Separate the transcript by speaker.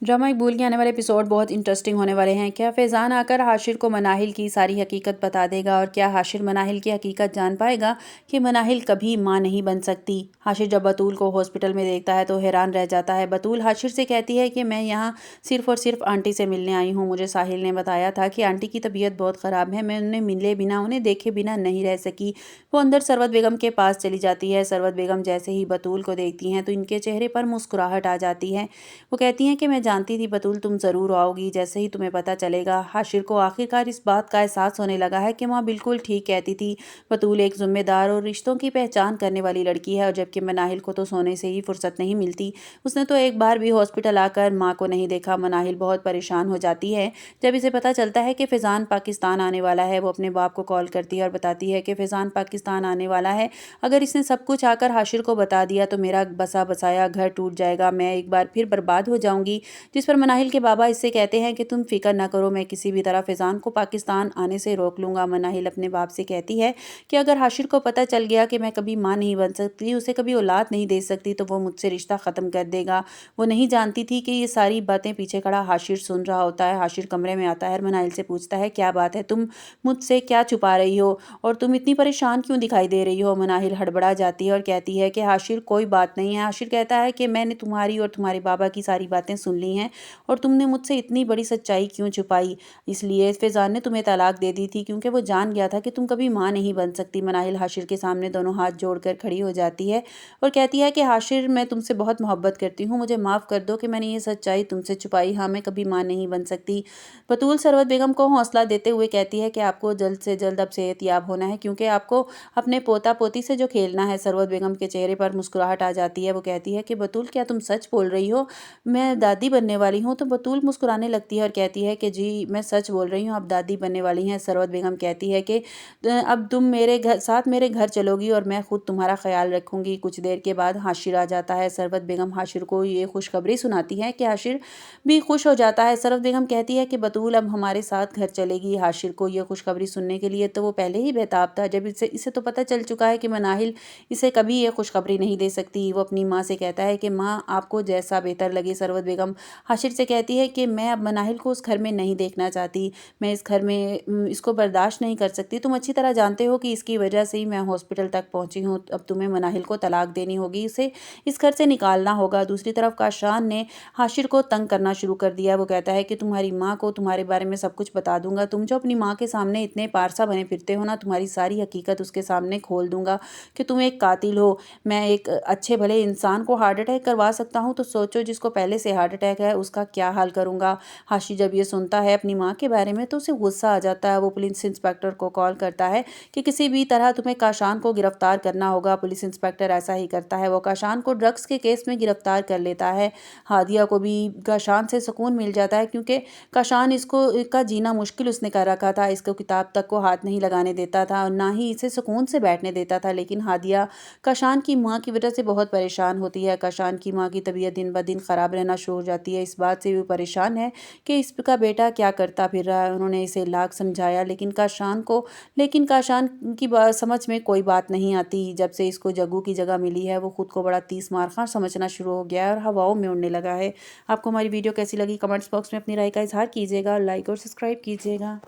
Speaker 1: Drama Iqbal के आने वाले एपिसोड बहुत इंटरेस्टिंग होने वाले हैं। क्या फैज़ान आकर हाशिर को मनाहिल की सारी हकीकत बता देगा और क्या हाशिर मनाहिल की हकीकत जान पाएगा कि मनाहिल कभी माँ नहीं बन सकती। हाशिर जब बतूल को हॉस्पिटल में देखता है तो हैरान रह जाता है। बतूल हाशिर से कहती है कि मैं यहाँ सिर्फ़ और सिर्फ आंटी से मिलने आई हूँ। मुझे साहिल ने बताया था कि आंटी की तबीयत बहुत ख़राब है, मैं उन्हें मिले बिना, उन्हें देखे बिना नहीं रह सकी। वो अंदर सरवत बेगम के पास चली जाती है। सरवत बेगम जैसे ही बतूल को देखती हैं तो इनके चेहरे पर मुस्कुराहट आ जाती है। वो कहती हैं कि मैं जानती थी बतूल तुम ज़रूर आओगी, जैसे ही तुम्हें पता चलेगा। हाशिर को आखिरकार इस बात का एहसास होने लगा है कि माँ बिल्कुल ठीक कहती थी। बतूल एक ज़िम्मेदार और रिश्तों की पहचान करने वाली लड़की है, और जबकि मनाहिल को तो सोने से ही फुर्सत नहीं मिलती। उसने तो एक बार भी हॉस्पिटल आकर माँ को नहीं देखा। मनाहिल बहुत परेशान हो जाती है जब इसे पता चलता है कि फैज़ान पाकिस्तान आने वाला है। वो अपने बाप को कॉल करती है और बताती है कि फैज़ान पाकिस्तान आने वाला है। अगर इसने सब कुछ आकर हाशिर को बता दिया तो मेरा बसा बसाया घर टूट जाएगा, मैं एक बार फिर बर्बाद हो जाऊंगी। जिस पर मनाहिल के बाबा इससे कहते हैं कि तुम फिक्र ना करो, मैं किसी भी तरह फैज़ान को पाकिस्तान आने से रोक लूँगा। मनाहिल अपने बाप से कहती है कि अगर हाशिर को पता चल गया कि मैं कभी माँ नहीं बन सकती, उसे कभी औलाद नहीं दे सकती, तो वो मुझसे रिश्ता ख़त्म कर देगा। वो नहीं जानती थी कि ये सारी बातें पीछे खड़ा हाशिर सुन रहा होता है। हाशिर कमरे में आता है और मनाहिल से पूछता है क्या बात है, तुम मुझसे क्या छुपा रही हो और तुम इतनी परेशान क्यों दिखाई दे रही हो। मनाहिल हड़बड़ा जाती है और कहती है कि हाशिर कोई बात नहीं है। हाशिर कहता है कि मैंने तुम्हारी और तुम्हारे बाबा की सारी बातें सुन ली हैं और तुमने मुझसे इतनी बड़ी सच्चाई क्यों छुपाई। इसलिए फैज़ान ने तुम्हें तलाक दे दी थी क्योंकि वो जान गया था कि तुम कभी माँ नहीं बन सकती। मनाहिल हाशिर के सामने दोनों हाथ जोड़कर खड़ी हो जाती है और कहती है कि हाशिर मैं तुमसे बहुत मोहब्बत करती हूँ, मुझे माफ़ कर दो कि मैंने ये सच्चाई तुमसे छुपाई। हाँ, मैं कभी माँ नहीं बन सकती। बतूल सरवत बेगम को हौसला देते हुए कहती है कि आपको जल्द से जल्द अब सेहतयाब होना है क्योंकि आपको अपने पोता पोती से जो खेलना है। सरवत बेगम के चेहरे पर मुस्कुराहट आ जाती है। वो कहती है कि बतूल क्या तुम सच बोल रही हो, मैं दादी बनने वाली हूँ। तो बतूल मुस्कुराने लगती है और कहती है कि जी मैं सच बोल रही हूँ, आप दादी बनने वाली हैं। सरवत बेगम कहती है कि अब तुम मेरे घर साथ मेरे घर चलोगी और मैं खुद तुम्हारा ख्याल रखूंगी। कुछ देर के बाद हाशिर आ जाता है। सरवत बेगम हाशिर को ये खुशखबरी सुनाती है कि हाशिर भी खुश हो जाता है। सरवत बेगम कहती है कि बतूल अब हमारे साथ घर चलेगी। हाशिर को ये खुशखबरी सुनने के लिए तो वो पहले ही बेताब था। जब इसे तो पता चल चुका है कि मनाहिल इसे कभी ये खुशखबरी नहीं दे सकती। वो अपनी माँ से कहता है कि माँ आपको जैसा बेहतर लगे। सरवत बेगम हाशिर से कहती है कि मैं अब मनाहिल को उस घर में नहीं देखना चाहती, मैं इस घर में इसको बर्दाश्त नहीं कर सकती। तुम अच्छी तरह जानते हो कि इसकी वजह से ही मैं हॉस्पिटल तक पहुंची हूँ। अब तुम्हें मनाहिल को तलाक देनी होगी, इसे इस घर से निकालना होगा। दूसरी तरफ काशान ने हाशिर को तंग करना शुरू कर दिया। वो कहता है कि तुम्हारी माँ को तुम्हारे बारे में सब कुछ बता दूंगा, तुम जो अपनी माँ के सामने इतने पारसा बने फिरते हो ना, तुम्हारी सारी हकीकत उसके सामने खोल दूंगा कि तुम एक कातिल हो। मैं एक अच्छे भले इंसान को हार्ट अटैक करवा सकता हूँ, तो सोचो जिसको पहले से हार्ट अटैक है उसका क्या हाल करूँगा। हाशिर जब ये सुनता है अपनी माँ के बारे में तो उसे गुस्सा आ जाता है। वो पुलिस इंस्पेक्टर को कॉल करता है कि किसी भी तरह तुम्हें काशान को गिरफ्तार करना होगा। पुलिस इंस्पेक्टर ऐसा ही करता है। वो काशान को ड्रग्स के केस में गिरफ्तार कर लेता है। हादिया को भी काशान से सुकून मिल जाता है क्योंकि काशान इसका जीना मुश्किल उसने कर रखा था। इसको किताब तक को हाथ नहीं लगाने देता था और ना ही इसे सुकून से बैठने देता था। लेकिन हादिया काशान की माँ की वजह से बहुत परेशान होती है। काशान की माँ की तबीयत दिन ब दिन ख़राब रहना शुरू हो जाती है। इस बात से भी परेशान है कि इसका बेटा क्या करता फिर रहा है। उन्होंने इसे लाख समझाया लेकिन काशान की समझ में कोई बात नहीं आती। जब से इसको जग्गू की जगह मिली है वो खुद को बड़ा तीस मार खां समझना शुरू हो गया है और हवाओं में उड़ने लगा है। आपको हमारी वीडियो कैसी लगी कमेंट्स बॉक्स में अपनी राय का इजहार कीजिएगा, लाइक और सब्सक्राइब कीजिएगा।